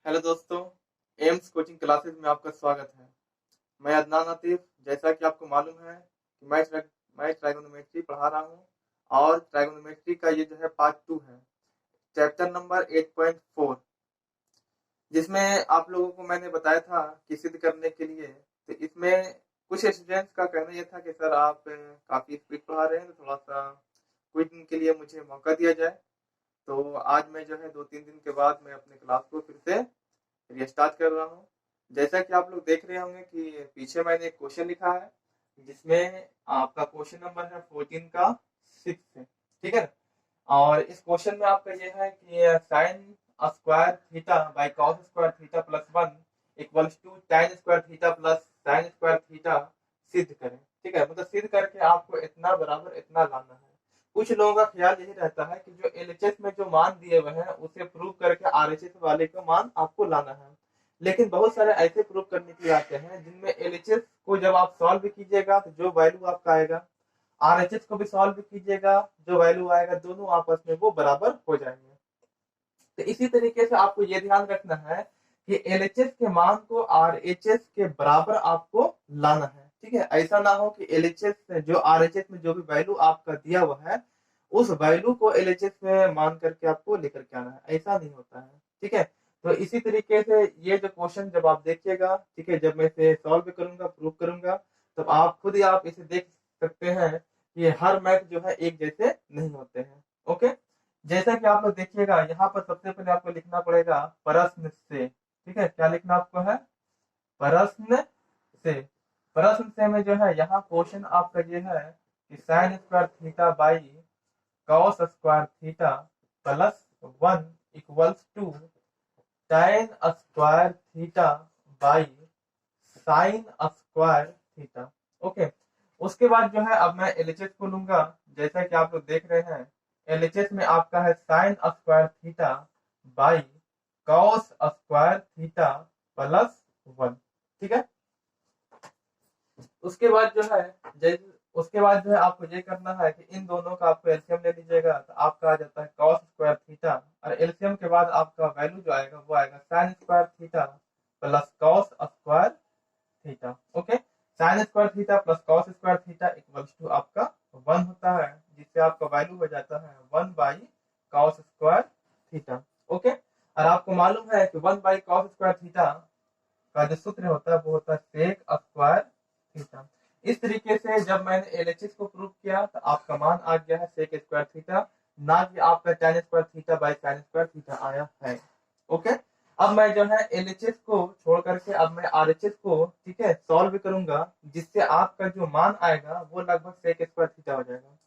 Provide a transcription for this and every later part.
Hello दोस्तों, AIIMS coaching classes में आपका स्वागत है। मैं अदनान आतिफ। जैसा कि आपको मालूम है कि मैं ट्राइगोनोमेट्री पढ़ा रहा हूँ और ट्राइगोनोमेट्री का ये जो है पार्ट 2 है, चैप्टर नंबर 8.4, जिसमें आप लोगों को मैंने बताया था कि सिद्ध करने के लिए। तो इसमें कुछ स्टूडेंट्स का कहना ये था कि सर आप काफ़ी स्पीड पढ़ा रहे हैं, तो थोड़ा सा कुछ दिन के लिए मुझे मौका दिया जाए। तो आज मैं जो है 2-3 दिन के बाद मैं अपने क्लास को फिर से रिस्टार्ट कर रहा हूँ। जैसा कि आप लोग देख रहे होंगे कि पीछे मैंने एक क्वेश्चन लिखा है, जिसमें आपका क्वेश्चन नंबर है 14 का 6 है। ठीक है। और इस क्वेश्चन में आपका ये है कि sine square theta by cos square theta plus 1 equals to tan square theta plus sine square theta सिद्ध करें। ठीक है, मतलब सिद्ध करके आपको इतना बराबर इतना लाना है। कुछ लोगों का ख्याल यही रहता है कि जो एलएचएस में जो मान दिए हुए हैं उसे प्रूव करके आरएचएस वाले का मान आपको लाना है। लेकिन बहुत सारे ऐसे प्रूव करने के लिए आते हैं जिनमें एलएचएस को जब आप सॉल्व कीजिएगा तो जो वैल्यू आपका आएगा, आरएचएस को भी सॉल्व कीजिएगा, जो वैल्यू आएगा, दोनों आपस में वो बराबर हो जाएंगे। तो इसी तरीके से आपको ये ध्यान रखना है कि एलएचएस के मान को आरएचएस के बराबर आपको लाना है। ठीक है, ऐसा ना हो कि एलएचएस जो आरएचएस में जो भी वैल्यू आपका दिया हुआ है उस वैल्यू को एलएचएस में मान करके आपको लेकर के आना है, ऐसा नहीं होता है। ठीक है, तो इसी तरीके से ये जो क्वेश्चन जब आप देखिएगा, ठीक है, जब मैं इसे सॉल्व करूंगा, प्रूव करूंगा, तब आप खुद ही आप इसे देख सकते हैं कि हर मैथ जो है एक जैसे नहीं होते हैं। ओके, जैसा कि आप लोग देखिएगा, यहाँ पर सबसे पहले आपको लिखना पड़ेगा प्रश्न से। ठीक है, क्या लिखना आपको है? प्रश्न से। प्रश्न से में जो है यहाँ क्वेश्चन आपका ये है कि sine square theta by cos square theta plus 1 equals to tan square theta by sine square theta. Okay, उसके बाद जो है अब मैं एलएचएस को लूंगा। जैसा कि आप लोग देख रहे हैं, एलएचएस में आपका है sign square theta by cos square theta plus 1। ठीक है, उसके बाद जो है जैसे उसके बाद जो है आपको ये करना है कि इन दोनों का आपको एलसीएम ले लीजिएगा, तो आपका आ जाता है कॉस स्क्वायर थीटा, और एलसीएम के बाद आपका वैल्यू जो आएगा वो आएगा sine square theta plus cos square theta. Okay, sine square theta plus cos square theta equals to आपका 1 होता है, जिससे आपका वैल्यू हो जाता है 1 by cos square theta. Okay, और आपको मालूम है कि 1 बाई कॉस स्क्वायर थीटा का जो सूत्र होता है वो होता है सेक स्क्वायर थीटा। इस तरीके से जब मैंने एलएचएस को प्रूव किया तो आपका मान आ गया है सेक स्क्वायर थीटा, ना कि आपका tan square theta by sin square theta आया है। ओके, अब मैं जो है एलएचएस को छोड़ करके अब मैं आरएचएस को, ठीक है, सॉल्व करूंगा, जिससे आपका जो मान आएगा वो लगभग सेक स्क्वायर थीटा हो जाएगा,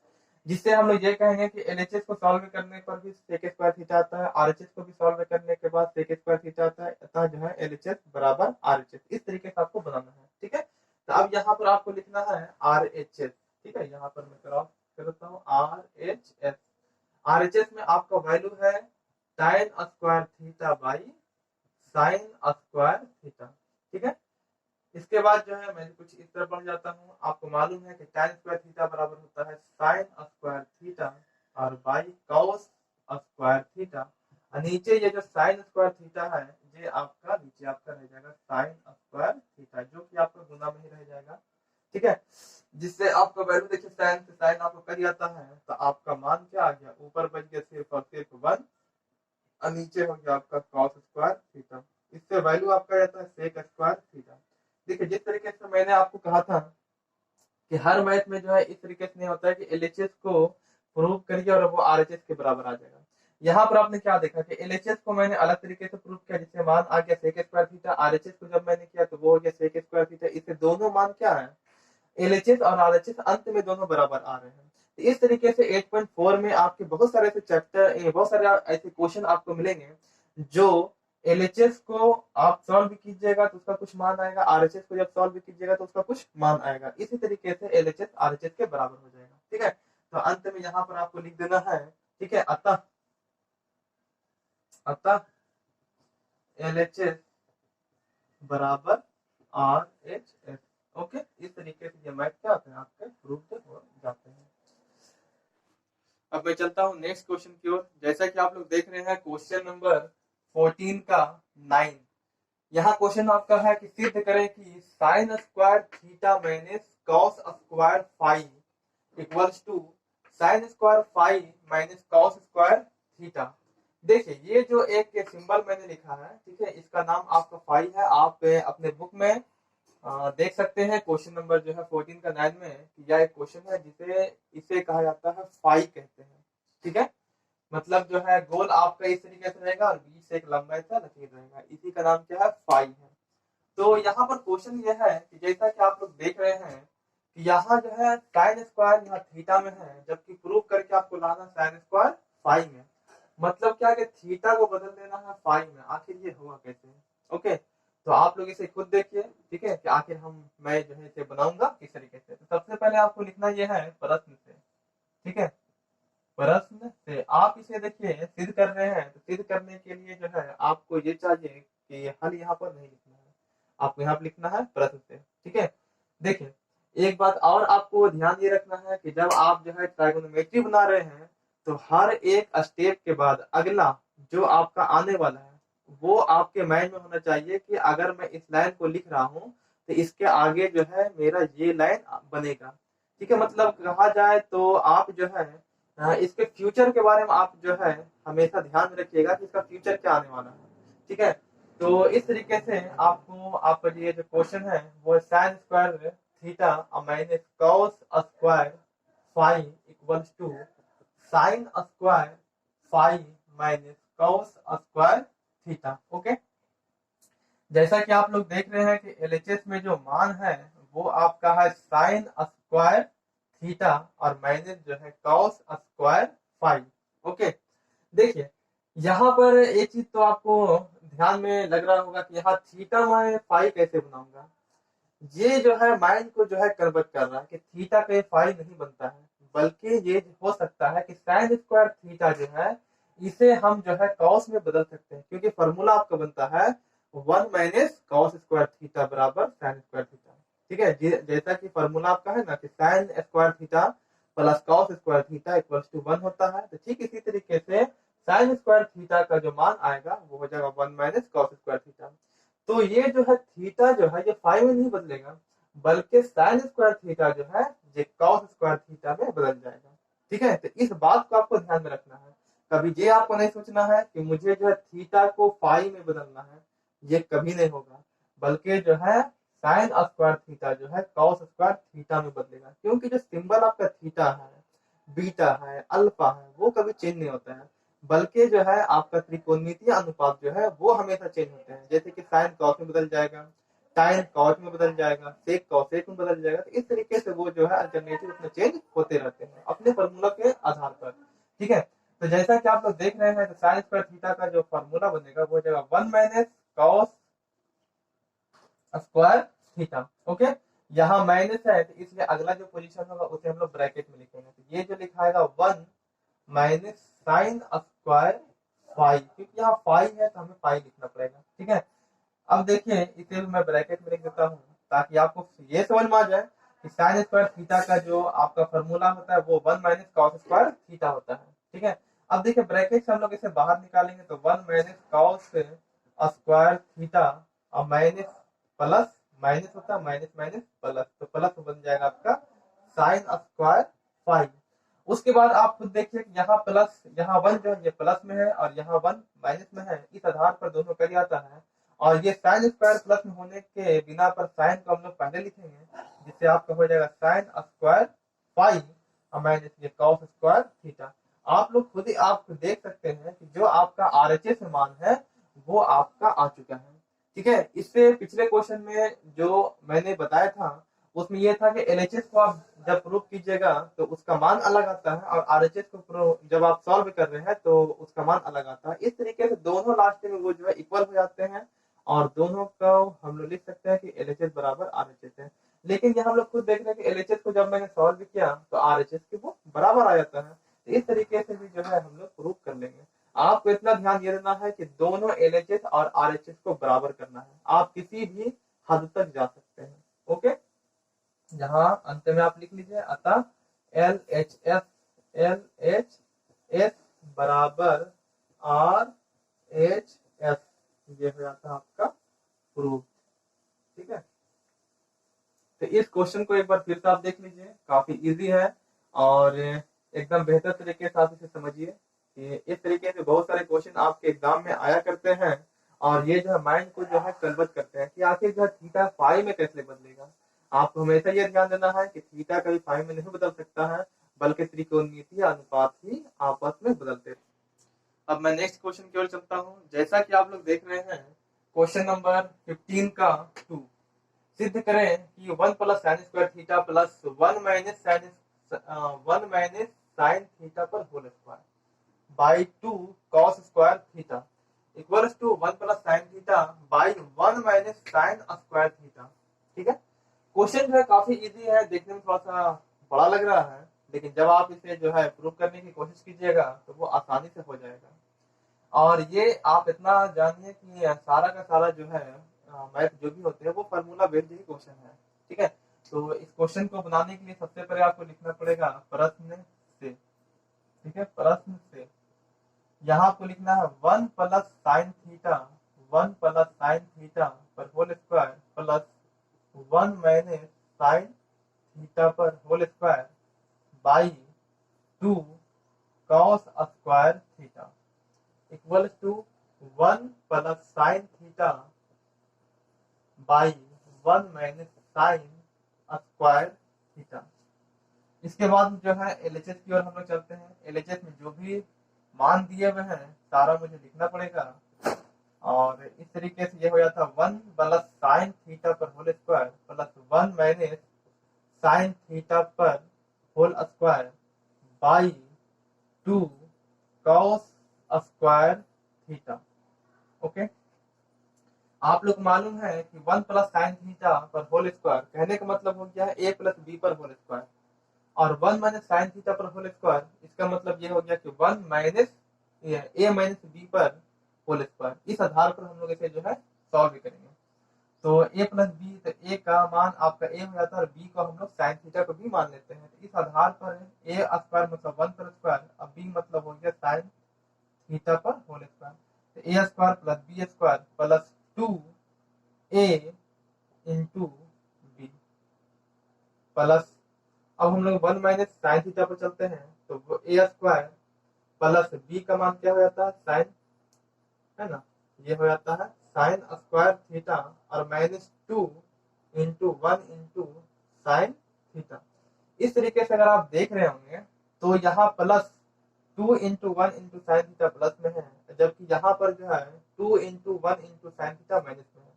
जिससे हम लोग ये कहेंगे कि एलएचएस को सॉल्व करने पर भी सेक स्क्वायर थीटा आता है, आरएचएस को भी सॉल्व करने के बाद सेक स्क्वायर थीटा आता है, अतः जो है एलएचएस बराबर आरएचएस। इस तरीके से आपको बनाना है। ठीक है, तो अब यहाँ पर आपको लिखना है आरएचएस। ठीक है, यहाँ पर मैं करता हूँ आरएचएस। आरएचएस में आपका वैल्यू है tan square theta by sine square theta. ठीक है, इसके बाद जो है मैं कुछ इस तरह बढ़ जाता हूँ। आपको मालूम है कि tan स्क्वायर थीटा बराबर होता है साइन स्क्वायर थीटा और बाई कॉस स्क्वायर थीटा, और नीचे ये जो साइन स्क्वायर थीटा है ये आपका नीचे आपका रह जाएगा साइन स्क्वायर थीटा, जो कि आपका गुना में ही रह जाएगा। ठीक है, जिससे आपका वैल्यू देखिए साइन से साइन आपको कर जाता है, तो आपका मान क्या आ गया, ऊपर बच गया सिर्फ और सिर्फ 1 और नीचे हो गया आपका कॉस स्क्वायर थीटा। इससे वैल्यू आपका रहता है सेक स्क्वायर थीटा। देखिए, जिस तरीके से मैंने आपको कहा था कि हर मैथ में जो है इस तरीके से नहीं होता है कि एलएचएस को प्रूव करिए और वो आरएचएस के बराबर आ जाएगा। यहाँ पर आपने क्या देखा कि एलएचएस को मैंने अलग तरीके से प्रूव किया, जिससे मान आ गया सेक स्क्वायर थीटा। आरएचएस को जब मैंने किया तो वो हो गया सेक स्क्वायर थीटा। इससे दोनों मान क्या है, एलएचएस और आरएचएस अंत में दोनों बराबर आ रहे हैं। तो इस तरीके से 8.4 में आपके बहुत सारे ऐसे चैप्टर, बहुत सारे ऐसे क्वेश्चन आपको मिलेंगे जो एलएचएस को आप सॉल्व कीजिएगा तो उसका कुछ मान आएगा, आरएचएस को जब सॉल्व कीजिएगा तो उसका कुछ मान आएगा। इसी तरीके से एलएचएस आरएचएस के बराबर हो जाएगा। ठीक है, तो अंत में यहाँ पर आपको लिख देना है, ठीक है, अतः अतः एलएचएस बराबर आरएचएस। ओके, इस तरीके से ये मैथ क्या होते हैं आपके प्रूफ हो जाते हैं। अब मैं चलता हूँ नेक्स्ट क्वेश्चन की ओर। जैसा कि आप लोग देख रहे हैं क्वेश्चन नंबर 14 का 9। यहाँ क्वेश्चन आपका है कि सिद्ध करें कि sine square theta minus cos square phi equals to sine square phi minus cos square theta. देखिए ये जो एक सिंबल मैंने लिखा है, ठीक है, इसका नाम आपका फाइव है। आप अपने बुक में देख सकते हैं क्वेश्चन नंबर जो है 14 का 9 में, यह एक क्वेश्चन है जिसे इसे कहा जाता है फाइव कहते हैं। ठीक है, मतलब जो है गोल आपका इस तरीके से रहेगा और बीच से एक लंबा सा लकीर रहेगा, इसी का नाम क्या है फाई है। तो यहाँ पर क्वेश्चन ये है कि जैसा कि आप लोग देख रहे हैं कि यहाँ जो है साइन स्क्वायर यहाँ थीटा में है, जबकि प्रूव करके आपको लाना साइन स्क्वायर फाई में। मतलब क्या कि थीटा को बदल देना है फाई में, आखिर ये हुआ कैसे? ओके, तो आप लोग इसे खुद देखिए, ठीक है, कि आखिर मैं जो है इसे बनाऊंगा किस तरीके से। तो सबसे पहले आपको लिखना यह है प्रश्न से, ठीक है, प्रश्न से आप इसे देखिए सिद्ध कर रहे हैं। तो सिद्ध करने के लिए जो है आपको ये चाहिए कि हल यहाँ पर नहीं लिखना है, आपको यहाँ पर लिखना है प्रश्न से। ठीक है, देखिए एक बात और आपको ध्यान ये रखना है कि जब आप जो है ट्राइगोनोमेट्री बना रहे हैं तो हर एक स्टेप के बाद अगला जो आपका आने वाला है वो आपके माइंड में होना चाहिए कि अगर मैं इस लाइन को लिख रहा हूँ तो इसके आगे जो है मेरा ये लाइन बनेगा। ठीक है, मतलब कहा जाए तो आप जो है इसके फ्यूचर के बारे में आप जो है हमेशा ध्यान में रखिएगा कि इसका फ्यूचर क्या आने वाला है। ठीक है, तो इस तरीके से आपको आपका ये जो क्वेश्चन है वो sine square theta minus cos square phi equals to sine square phi minus cos square theta. Okay, जैसा कि आप लोग देख रहे हैं कि एलएचएस में जो मान है वो आपका है साइन स्क्वायर थीटा और माइनस जो है कॉस स्क्वायर फाइव। ओके, देखिए यहाँ पर एक चीज तो आपको ध्यान में लग रहा होगा कि यहाँ थीटा मैं फाइव कैसे बनाऊंगा। ये जो है माइंड को जो है कन्वर्ट कर रहा है कि थीटा पे फाइव नहीं बनता है, बल्कि ये हो सकता है कि साइन स्क्वायर थीटा जो है इसे हम जो है कॉस में बदल सकते हैं, क्योंकि फॉर्मूला आपका बनता है one minus cos square theta बराबर साइन स्क्वायर थीटा। ठीक है, जैसा कि फॉर्मूला आपका है ना कि sine square theta plus cos square theta equals to one होता है, तो ठीक इसी तरीके से साइन स्क्वायर थीटा का जो मान आएगा वो हो जाएगा one minus cos square theta. तो ये जो है थीटा जो है ये फाइव में नहीं बदलेगा, बल्कि साइन स्क्वायर थीटा जो है ये कॉस स्क्वायर थीटा में बदल जाएगा। ठीक है, तो इस बात को आपको ध्यान में रखना है। कभी ये आपको नहीं सोचना है कि मुझे जो है थीटा को फाइव में बदलना है, ये कभी नहीं होगा, बल्कि जो है साइन स्क्वायर थीटा जो है कॉस स्क्वायर थीटा में बदलेगा, क्योंकि जो सिंबल आपका थीटा है, बीटा है, अल्फा है, वो कभी चेंज नहीं होता है, बल्कि जो है आपका त्रिकोणमितीय अनुपात जो है वो हमेशा चेंज होते हैं। जैसे कि साइन कॉस में बदल जाएगा, टाइन कॉस में बदल जाएगा, सेक कॉसेक में बदल जाएगा, तो इस तरीके से वो जो है अल्टरनेटिव उसमें चेंज होते रहते हैं अपने फॉर्मूला के आधार पर। ठीक है, तो जैसा कि आप लोग देख रहे हैं तो साइन स्क्वायर थीटा का जो फॉर्मूला बनेगा वो हो जाएगा one minus cos square theta. Okay, यहाँ माइनस है तो इसलिए अगला जो पोजीशन होगा उसे हम लोग ब्रैकेट में लिखेंगे। तो ये जो लिखा है one minus sine square five, क्योंकि यहाँ फाइव है तो हमें फाइव लिखना पड़ेगा। ठीक है, अब देखिए इसे मैं ब्रैकेट में लिख देता हूँ ताकि आपको ये समझ में आ जाए कि साइन स्क्वायर थीटा का जो आपका फॉर्मूला होता है वो one minus cos square theta होता है। ठीक है, अब देखिए ब्रैकेट से हम लोग इसे बाहर निकालेंगे तो one minus cos square theta और माइनस प्लस माइनस होता है, माइनस माइनस प्लस, तो प्लस बन जाएगा आपका साइन स्क्वायर फाइव। उसके बाद आप खुद देखिए कि यहाँ प्लस, यहाँ वन जो है ये प्लस में है और यहाँ वन माइनस में है, इस आधार पर दोनों कर जाता है। और ये साइन स्क्वायर प्लस में होने के बिना पर साइन को हम लोग पहले लिखेंगे, जिससे आपका हो जाएगा साइन स्क्वायर फाइव और माइनस ये कॉस स्क्वायर थीटा। आप लोग खुद ही आप देख सकते हैं कि जो आपका आरएचएस मान है वो आपका आ चुका है। ठीक है, इससे पिछले क्वेश्चन में जो मैंने बताया था उसमें यह था कि एलएचएस को आप जब प्रूव कीजिएगा तो उसका मान अलग आता है और आरएचएस को जब आप सॉल्व कर रहे हैं तो उसका मान अलग आता है। इस तरीके से दोनों लास्ट में वो जो है इक्वल हो जाते हैं और दोनों को हम लोग लिख सकते हैं कि एलएचएस बराबर आरएचएस है। लेकिन यहाँ हम लोग खुद देख रहे हैं कि एलएचएस को जब मैंने सॉल्व किया तो आरएचएस के वो बराबर आ जाता है। तो इस तरीके से भी जो है हम लोग प्रूव कर लेंगे। आपको इतना ध्यान ये देना है कि दोनों एलएचएस और आरएचएस को बराबर करना है, आप किसी भी हद तक जा सकते हैं। ओके, जहां अंत में आप लिख लीजिए अतः एल एच एस बराबर आर एच एस, ये हो जाता है आपका प्रूफ। ठीक है, तो इस क्वेश्चन को एक बार फिर से आप देख लीजिए, काफी इजी है और एकदम बेहतर तरीके से आप इसे समझिए कि इस तरीके से बहुत सारे क्वेश्चन आपके एग्जाम में आया करते हैं और ये जो है माइंड को जो है कन्वर्ट करते हैं कि आखिर जो है थीटा फाई में कैसे बदलेगा। आपको हमेशा ये ध्यान देना है कि थीटा कभी फाई में नहीं बदल सकता है, बल्कि त्रिकोणमितीय अनुपात ही आपस में बदलते हैं। अब मैं नेक्स्ट क्वेश्चन की ओर चलता हूँ। जैसा कि आप लोग देख रहे हैं क्वेश्चन नंबर 15 का 2, सिद्ध करें कि 1 plus sine square theta plus 1 minus sine theta पर whole square by 2 cos square theta equals to 1 plus sine theta by 1 minus sine square theta. ठीक है, क्वेश्चन जो है काफी इजी है, देखने में थोड़ा सा बड़ा लग रहा है, लेकिन जब आप इसे जो है प्रूव करने की कोशिश कीजिएगा तो वो आसानी से हो जाएगा। और ये आप इतना जानिए कि सारा का सारा जो है मैथ जो भी होते हैं वो फार्मूला बेस्ड ही क्वेश्चन है। ठीक है, तो इस क्वेश्चन को बनाने के लिए सबसे पहले आपको लिखना पड़ेगा प्रश्न से। ठीक है, प्रश्न से यहाँ आपको लिखना है 1 plus sine theta, 1 plus sine theta पर whole square plus 1 minus sine theta पर whole square by 2 cos square theta equal to 1 plus sine theta by 1 minus sine square theta. इसके बाद जो है एलएचएस की ओर हम लोग चलते हैं। एलएचएस में जो भी मान दिए हुए हैं सारा मुझे लिखना पड़ेगा और इस तरीके से ये हो जाता है 1 प्लस साइन थीटा पर whole square plus 1 minus sine theta पर whole square by 2 cos square theta. Okay, आप लोग मालूम है कि 1 प्लस साइन थीटा पर होल स्क्वायर कहने का मतलब हो गया है a प्लस बी पर होल स्क्वायर, और 1 माइनस साइन थीटा पर होल स्क्वायर इसका मतलब ये हो गया कि 1 माइनस a माइनस बी पर होल स्क्वायर। इस आधार पर हम लोग इसे जो है सॉल्व करेंगे। तो a प्लस बी, तो a का मान आपका a हो जाता है और b को हम लोग साइन थीटा को भी मान लेते हैं। तो इस आधार पर a स्क्वायर मतलब 1 पर स्क्वायर, अब b मतलब हो गया साइन थीटा पर होल स्क्वायर। तो a square plus B square plus 2a into B plus, अब हम लोग 1 माइनस साइन थीटा पर चलते हैं तो ए स्क्वायर प्लस बी का मान क्या हो जाता है साइन, है ना, ये हो जाता है साइन स्क्वायर थीटा और minus 2 into 1 into sine theta. इस तरीके से अगर आप देख रहे होंगे तो यहाँ plus 2 into 1 into sine theta plus में है, जबकि यहाँ पर जो है 2 into 1 into sine theta minus में है।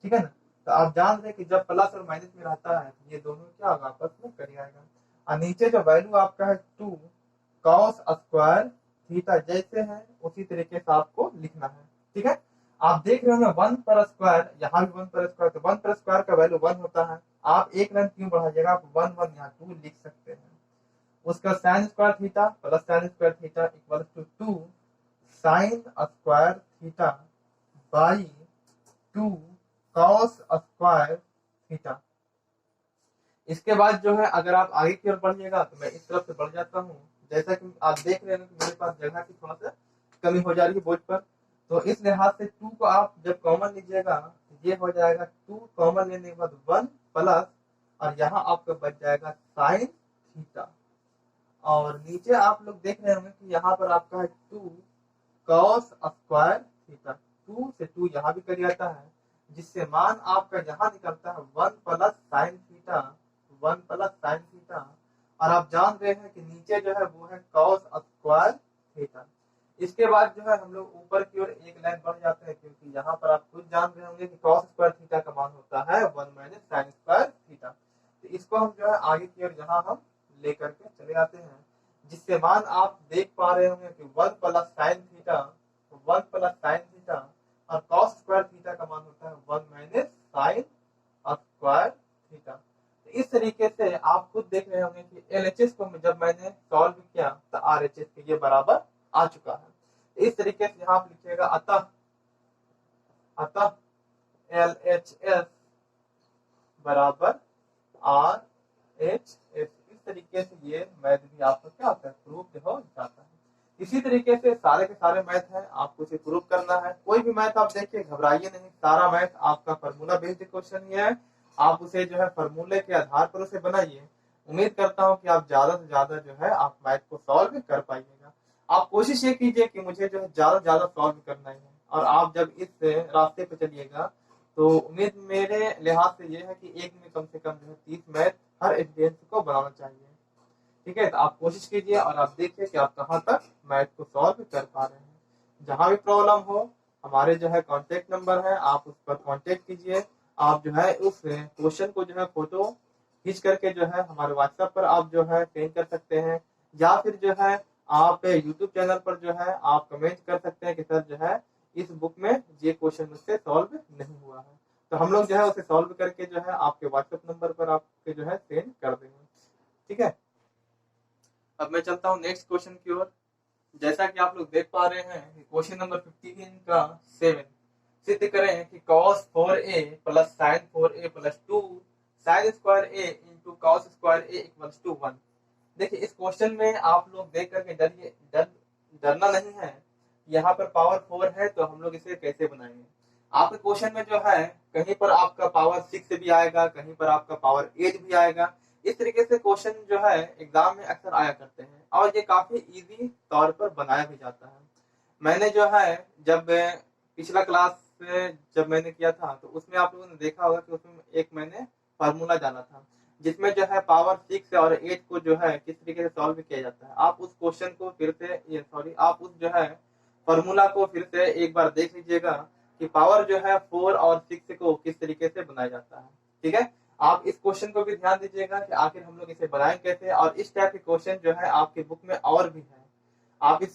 ठीक है ना, तो आप जान रहे हैं कि जब प्लस और माइनस में रहता है तो ये दोनों क्या होगा आपस में कर आएगा। और नीचे जो वैल्यू आपका है 2 कॉस स्क्वायर थीटा जैसे है उसी तरीके से आपको लिखना है। ठीक है, आप देख रहे होंगे 1 पर स्क्वायर, यहाँ भी 1 पर स्क्वायर, तो 1 पर स्क्वायर का वैल्यू 1 होता है। आप एक लाइन क्यों बढ़ाइएगा, आप 1 यहाँ 2 लिख सकते हैं। उसका sine square theta plus sine square theta equal to 2 sine square theta by 2 cos square theta. इसके बाद जो है अगर आप आगे की ओर बढ़िएगा तो मैं इस तरफ से बढ़ जाता हूँ। जैसा कि आप देख रहे हैं कि मेरे पास जगह की थोड़ा सा कमी हो जा रही है बोर्ड पर, तो इस लिहाज से 2 को आप जब कॉमन लीजिएगा तो ये हो जाएगा 2 कॉमन लेने के बाद 1 प्लस, और यहाँ आपका बच जाएगा साइन थीटा। और नीचे आप लोग देख रहे होंगे कि यहाँ पर आपका है 2 कॉस स्क्वायर थीटा, 2 से 2 यहाँ भी कर जाता है, जिससे मान आपका यहाँ निकलता है 1 plus sine theta, 1 plus sine theta. और आप जान रहे हैं कि नीचे जो है वो है कॉस स्क्वायर थीटा। इसके बाद जो है हम लोग ऊपर की ओर एक लाइन बढ़ जाते हैं, क्योंकि यहाँ पर आप खुद जान रहे होंगे कि कॉस स्क्वायर थीटा का मान होता है 1 माइनस साइन स्क्वायर थीटा। तो इसको हम जो है आगे की ओर यहाँ हम लेकर के चले आते हैं, जिससे मान आप देख पा रहे होंगे कि 1 plus sine theta, 1 plus sine theta और कॉस स्क्वायर थीटा का मान होता है 1 माइनस साइन स्क्वायर थीटा। तो इस तरीके से आप खुद देख रहे होंगे कि एलएचएस को जब मैंने सॉल्व किया तो आरएचएस के ये बराबर आ चुका है। इस तरीके से यहाँ आप लिखिएगा अतः एलएचएस बराबर आरएचएस। इस तरीके से ये मैथ भी आपका क्या होता है प्रूफ हो जाता है। इसी तरीके से सारे के सारे मैथ हैं, आपको इसे प्रूव करना है। कोई भी मैथ आप देखिए घबराइए नहीं, सारा मैथ आपका फार्मूला बेस्ड क्वेश्चन ही है। आप उसे जो है फार्मूले के आधार पर उसे बनाइए। उम्मीद करता हूँ कि आप ज्यादा से ज्यादा जो है आप मैथ को सॉल्व कर पाइएगा। आप कोशिश ये कीजिए कि मुझे जो है ज्यादा से ज्यादा सॉल्व करना ही है, और आप जब इस रास्ते पे चलिएगा तो उम्मीद मेरे लिहाज से ये है कि एक में कम से कम जो है 30 मैथ हर एस्पिरेंट को बनाना चाहिए। ठीक है, तो आप कोशिश कीजिए और आप देखिए कि आप कहाँ तक मैथ को सॉल्व कर पा रहे हैं। जहां भी प्रॉब्लम हो, हमारे जो है कांटेक्ट नंबर है, आप उस पर कांटेक्ट कीजिए। आप जो है उस क्वेश्चन को जो है फोटो खींच करके जो है हमारे व्हाट्सएप पर आप जो है सेंड कर सकते हैं, या फिर जो है आप यूट्यूब चैनल पर जो है आप कमेंट कर सकते हैं कि सर जो है इस बुक में ये क्वेश्चन मुझसे सॉल्व नहीं हुआ है, तो हम लोग जो है उसे सॉल्व करके जो है आपके व्हाट्सएप नंबर पर आपके जो है सेंड कर देंगे। ठीक है, अब मैं चलता हूँ नेक्स्ट क्वेश्चन की ओर। जैसा कि आप लोग देख पा रहे हैं क्वेश्चन नंबर 15 का 7, सिद्ध करें कि cos 4a plus sin 4a plus 2 sin square a into cos square a equals to 1। देखिए इस क्वेश्चन में आप लोग देख करके डरना नहीं है। यहाँ पर पावर 4 है तो हम लोग इसे कैसे बनाएंगे। आपके क्वेश्चन में जो है कहीं पर आपका पावर 6 भी आएगा, कहीं पर आपका पावर 8 भी आएगा। इस तरीके से क्वेश्चन जो है एग्जाम में अक्सर आया करते हैं, और ये काफी इजी तौर पर बनाया भी जाता है। मैंने जो है जब पिछला क्लास जब मैंने किया था तो उसमें आप लोगों ने देखा होगा कि उसमें एक मैंने फार्मूला जाना था, जिसमें जो है पावर 6 और 8 को जो है किस तरीके से सॉल्व किया जाता है। आप उस क्वेश्चन को फिर से ये सॉरी आप उस जो है फार्मूला को फिर से एक बार देख लीजिएगा कि पावर जो है 4 और 6 को किस तरीके से बनाया जाता है। ठीक है, आप इस क्वेश्चन को भी ध्यान दीजिएगा कि आखिर हम लोग इसे बनाएं कैसे, और इस टाइप के क्वेश्चन जो है आपकी बुक में और भी है।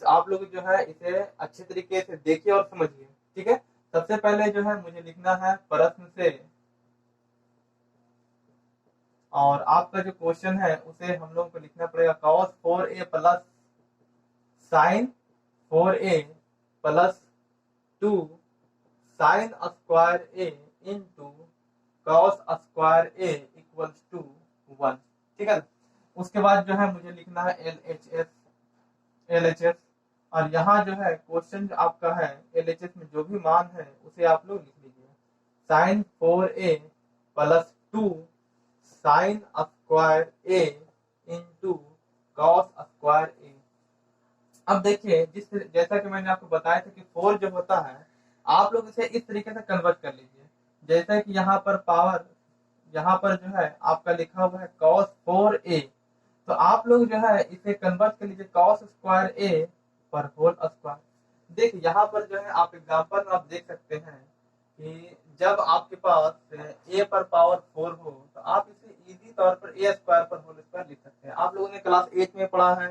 आप लोग जो है इसे अच्छे तरीके से देखिए और समझिए। ठीक है, सबसे पहले जो है मुझे लिखना है प्रश्न से, और आपका जो क्वेश्चन है उसे हम लोग को लिखना पड़ेगा cos 4a plus sin 4a plus 2 sin square a into cos square a equals to 1। ठीक है, उसके बाद जो है मुझे लिखना है LHS, और यहाँ जो है क्वेश्चन जो आपका है LHS में जो भी मान है उसे आप लोग लिख लीजिए। sin 4a plus 2 sin square a into cos square a। अब देखिए जैसा कि मैंने आपको बताया था कि 4 जो होता है आप लोग इसे इस तरीके से कन्वर्ट कर लीजिए। जैसे कि यहाँ पर पावर, यहाँ पर जो है आपका लिखा हुआ है cos 4a, तो आप लोग जो है इसे कन्वर्ट कर लीजिए cos स्क्वायर a पर होल स्क्वायर। देखिए यहाँ पर जो है आप एग्जांपल में आप देख सकते हैं कि जब आपके पास a पर पावर 4 हो तो आप इसे इजी तौर पर a स्क्वायर पर होल स्क्वायर लिख सकते हैं। आप लोगों ने क्लास 8 में पढ़ा है,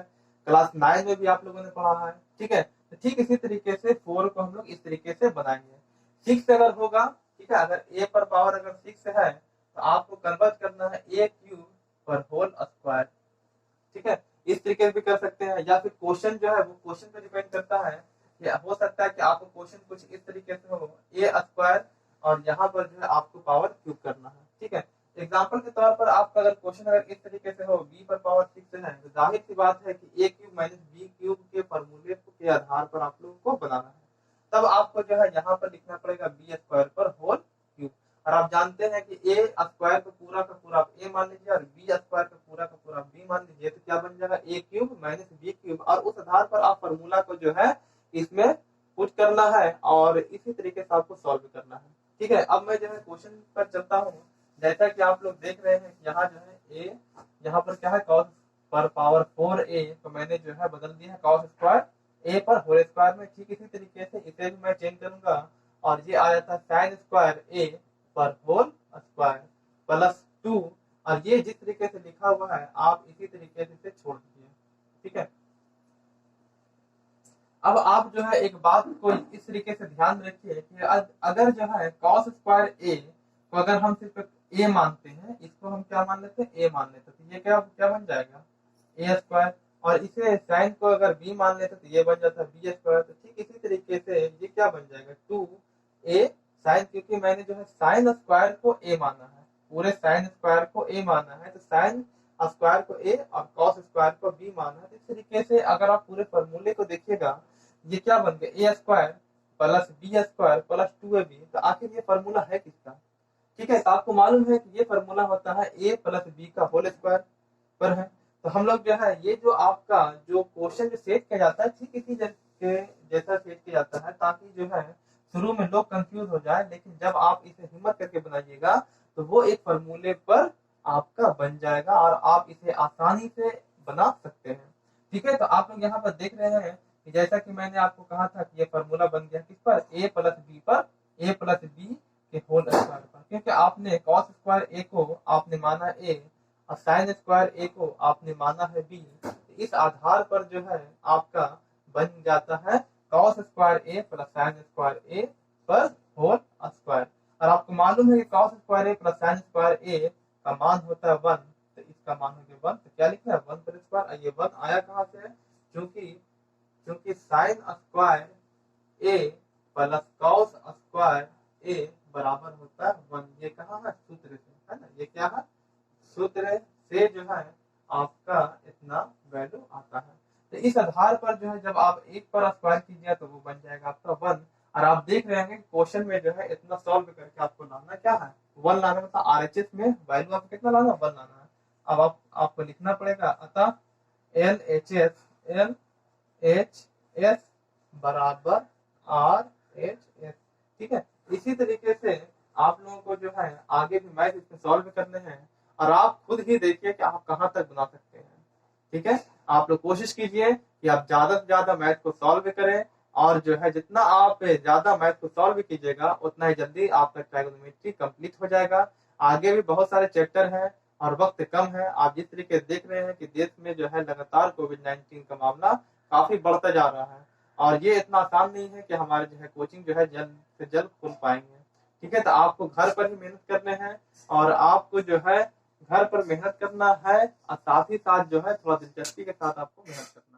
क्लास 9 में भी आप लोगों ने पढ़ा है। ठीक है, तो ठीक इसी तरीके से 4 को हम लोग इस तरीके से बनाएंगे। 6 अगर होगा, ठीक है, अगर a पर पावर अगर 6 है तो आपको कन्वर्ट करना है a क्यूब पर होल स्क्वायर। ठीक है, इस तरीके से भी कर सकते हैं, या फिर क्वेश्चन जो है वो क्वेश्चन पे डिपेंड करता है। या हो सकता है कि आपको क्वेश्चन कुछ इस तरीके से हो a स्क्वायर और यहाँ पर जो है आपको पावर क्यूब करना है। ठीक है, एग्जाम्पल के तौर पर आपका अगर क्वेश्चन अगर इस तरीके से हो b पर पावर 6 है तो जाहिर सी बात है कि a cube minus B cube के फॉर्मूले के आधार पर आप लोगों को बनाना है। तब आपको जो है यहाँ पर लिखना पड़ेगा बी स्क्वायर पर होल क्यूब। और आप जानते हैं कि ए स्क्वायर का पूरा आप ए मान लीजिए और बी स्क्वायर का पूरा बी मान लीजिए, तो क्या बन जाएगा ए क्यूब माइनस बी क्यूब, और उस आधार पर आप फॉर्मूला को जो है इसमें पुट करना है और इसी तरीके से आपको सॉल्व करना है। ठीक है, अब मैं जो है क्वेश्चन पर चलता हूँ। जैसा कि आप लोग देख रहे हैं यहाँ जो है ए, यहाँ पर क्या है cos पर पावर 4a, तो मैंने जो है बदल दिया है cos स्क्वायर a पर होल स्क्वायर में। ठीक इसी तरीके से इसे भी मैं चेंज करूंगा और ये आ जाता है sin स्क्वायर a पर होल स्क्वायर प्लस 2, और ये जिस तरीके से लिखा हुआ है आप इसी तरीके से इसे छोड़ दीजिए। ठीक है, अब आप जो है एक बात को इस तरीके से ध्यान रखिए कि अगर जो है cos स्क्वायर a को अगर हम सिर्फ a मानते हैं, इसको हम क्या मान लेते हैं a मान लेते हैं, तो ये क्या क्या बन जाएगा a स्क्वायर, और इसे साइन को अगर b मान लेते तो ये बन जाता है b स्क्वायर। तो ठीक इसी तरीके से ये क्या बन जाएगा 2a साइन, क्योंकि मैंने जो है साइन स्क्वायर को a माना है, पूरे साइन स्क्वायर को a माना है, तो साइन स्क्वायर को ए और कॉस स्क्वायर को बी माना है। इस तरीके से अगर आप पूरे फॉर्मूले को देखिएगा, ये क्या बन गया, A square plus B square plus 2ab। तो आखिर ये फॉर्मूला है किसका? ठीक है, तो आपको मालूम है कि ये फॉर्मूला होता है ए प्लस बी का होल स्क्वायर पर है। तो हम लोग जो है ये जो आपका जो क्वेश्चन जो सेट किया जाता है ठीक इसी के जैसा सेट किया जाता है, ताकि जो है शुरू में लोग कंफ्यूज हो जाए, लेकिन जब आप इसे हिम्मत करके बनाइएगा तो वो एक फॉर्मूले पर आपका बन जाएगा और आप इसे आसानी से बना सकते हैं। ठीक है, तो आप लोग यहाँ पर देख रहे हैं कि जैसा कि मैंने आपको कहा था कि ये फॉर्मूला बन गया किस पर, ए प्लस बी पर, ए प्लस बी के होल स्क्वायर पर, क्योंकि आपने कॉस स्क्वायर ए को आपने माना ए और साइन स्क्वायर ए को आपने माना है बी। इस आधार पर जो है आपका बन जाता है कॉस स्क्वायर ए प्लस साइन स्क्वायर ए पर होल स्क्वायर। और आपको मालूम है कि कॉस स्क्वायर ए प्लस साइन स्क्वायर ए का मान होता है 1, तो इसका मान हो गया 1। तो क्या लिखना है, 1 पर स्क्वायर। ये 1 आया कहाँ से है, क्योंकि साइन स्क्वायर ए प्लस कॉस स्क्वायर ए बराबर होता है 1। ये कहाँ है, सूत्र से है ना, ये क्या है, सूत्र से जो है आपका इतना वैल्यू आता है। तो इस आधार पर जो है जब आप एक पर स्क्वायर कीजिए तो वो बन जाएगा आपका 1। और आप देख रहे हैं क्वेश्चन में जो है इतना सॉल्व करके आपको लाना क्या है, 1 लाना, मतलब आरएचएस में वैल्यू आपको कितना लाना, 1 लाना है। अब आपको लिखना पड़ेगा, अतः LHS बराबर RHS। ठीक है, इसी तरीके से आप लोगों को जो है आगे भी मैथ इसमें सॉल्व करने हैं और आप खुद ही देखिए कि आप कहाँ तक बना सकते हैं। ठीक है, आप लोग कोशिश कीजिए कि आप ज्यादा से ज्यादा मैथ को सॉल्व करें, और जो है जितना आप ज्यादा मैथ को सॉल्व कीजिएगा उतना ही जल्दी आपका ट्राइगोनोमेट्री कंप्लीट हो जाएगा। आगे भी बहुत सारे चैप्टर हैं और वक्त कम है। आप जिस तरीके से देख रहे हैं कि देश में जो है लगातार कोविड-19 का मामला काफी बढ़ता जा रहा है, और ये इतना आसान नहीं है कि हमारे जो है कोचिंग जो है जल्द से जल्द खुल पाएंगे। ठीक है, तो आपको घर पर ही मेहनत करने हैं, और आपको जो है घर पर मेहनत करना है, और साथ ही साथ जो है थोड़ा दिलचस्पी के साथ आपको मेहनत करना है।